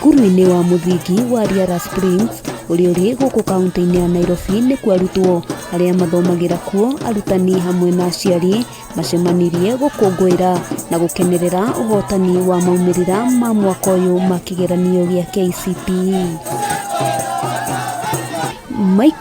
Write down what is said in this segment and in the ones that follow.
Thukuru-ini wa muthingi wa RIARA Springs uri guku kaunti-ini ya Nairobi ni kwa arutwo aria mathomagira kuo arutani hamwe na aciari macemanirie gukunguira na gukenerera uhotani wa maumirira ma mwaka uyu ma kigeranio gia KCPE.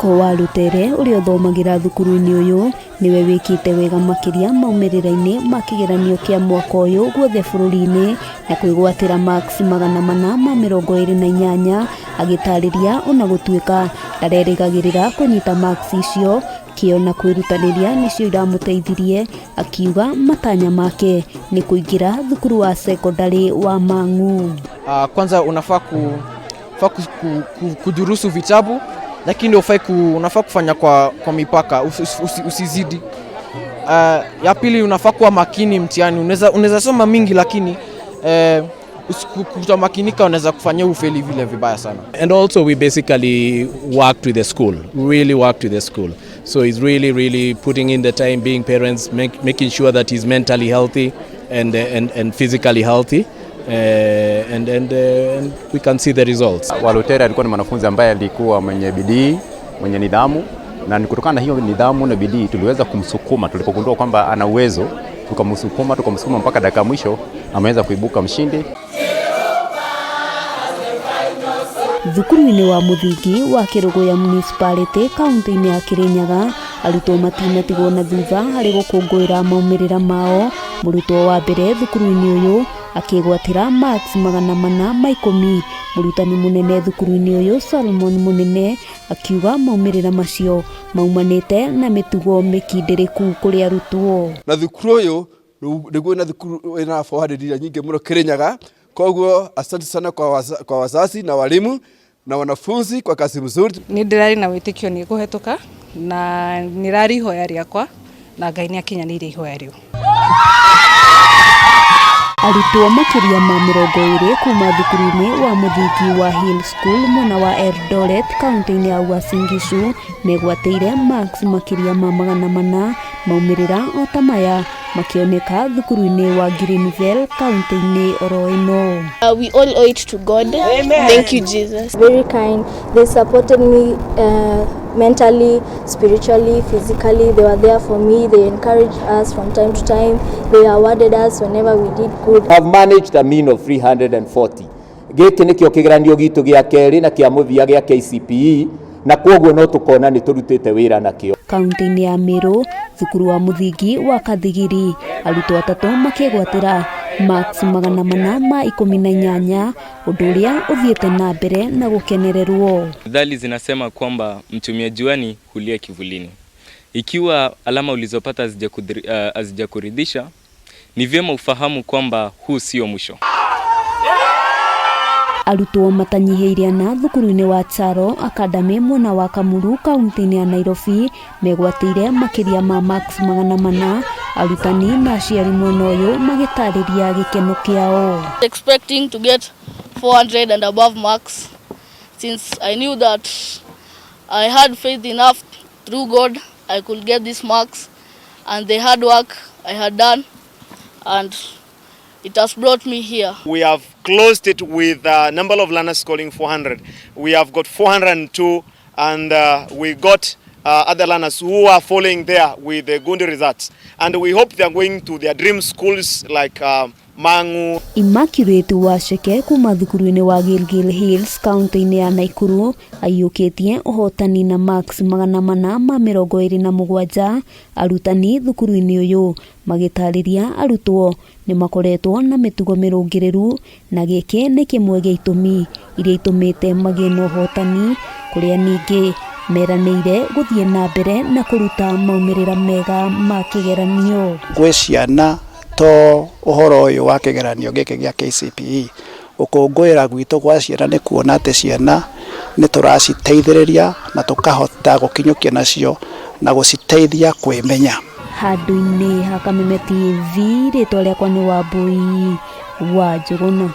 WARUTERE uria uthomagira thukuru-ini uyu niwe wikite wega makiria maumirira-ini ma kigeranio kia mwaka uyu guothe bururi-ini na kwigwatira marks 428 agitariria ona gutuika ndarerigagirira kunyita marks icio kio na kwirutaniria nicio iramuteithirie akiuga matanya make ni kuingira thukuru wa secondary wa Mang'u. Kwanza unafaa kudurusu vitabu, lakini unafaa kufanya kwa mipaka, usizidi. Ya pili unafaa kuwa makini mtihani. Unaweza soma mingi lakini kutamakinika unaweza kufanya ufeli vile vibaya sana. And also we basically worked with the school, really worked with the school. So it's really putting in the time, being parents, making sure that he's mentally healthy and physically healthy. And we can see the results. WARUTERE alikuwa ni mwanafunzi ambaye alikuwa mwenye bidii, mwenye nidhamu, na kutokana na hiyo nidhamu na bidii tuliweza kumsukuma. Tulipogundua kwamba ana uwezo, tukamsukuma mpaka dakika mwisho ameweza kuibuka mshindi. Thukuru-ini wa muthingi wa Kirugu ya municipality kaunti-ini ya Kirinyaga arutwo matinatigwo na thutha hari gukunguira maumirira mao. Murutwo wa mbere thukuru-ini uyu akigwatira marks 410. Murutani munene thukuru-ini uyu Solomon Munene akiuga maumirira macio maumanite na mitugo mikindiriku kuri arutwo. Na thukuru uyu niguo na thukuru ina fawadirira nyingi muno Kirinyaga. Koguo asante sana kwa wazazi na walimu na wanafunzi kwa kazi mzuri. Ni ndirari na witikio ni guhetuka na nirari ihoya riakwa na Ngai ni akinyanire ihoya riu. Arutwo makiria ma 20 kuma thukuru-ini wa muthingi wa Hill School mwena wa Eldoret kaunti-ini ya Uasin Gishu megwatĩire marks makiria ma 400 maumirira otamaya makioneka thukuru-ini wa Greenville kaunti-ini oro ino. We all owe it to God. Amen. Thank you, Jesus. Very kind. They supported me mentally, spiritually, physically. They were there for me. They encouraged us from time to time. They awarded us whenever we did good. I've managed a mean of 340. Giki nikio kigeranio gitu gia keri na kia muthia gia KCPE na kwoguo no tukona ni turutite wira nakio. Kaunti-ini ya Meru thukuru wa muthingi wa Kathigiri arutwo atatu makigwatira marks 418 undu uria uthiete na mbere na gukenererwo. Methali zinasema kwamba mtumia juani hulia kivulini. Ikiwa alama ulizopata hazijakuridhisha, ni vyema ufahamu kwamba huu sio mwisho. Arutwo matanyihiria na thukuru-ini wa Charo Academy mwena wa Kamuru kaunti-ini ya Nairobi megwatĩire makiria ma marks 400. Arutani na aciari mwena uyu magitariria gikeno kiao. Expecting to get 400 and above marks, since I knew that I had faith enough through God I could get these marks, and the hard work I had done, and it has brought me here. We have closed it with a number of learners scoring 400. We have got 402, and we got other learners who are following there with the good results. And we hope they are going to their dream schools like Mang'u. Immaculate Washeke kuma thukuru-ini wa Gilgil Hills kaunti-ini ya Naikuru aiyukitie uhotani na marks 427. Arutani thukuru-ini uyu magitariria arutwo ni makoretwo na mitugo mirungiriru na giki ni kimwe gia itumi iria itumite magie na uhotani kuria ningi meranĩire guthie na mbere na kuruta maumirira mega ma kigeranio. Gwe ciana to uhoro uyu wa kigeranio giki gia KCPE ukungwira gwitu gwa ciana ni kuona ati ciana ni turaciteithĩrĩria na tukahota gukinyukia nacio na guciteithia kwimenya. Handũ-inĩ ha Kameme TV ritwa riakwa ni Wambui wa Njuguna.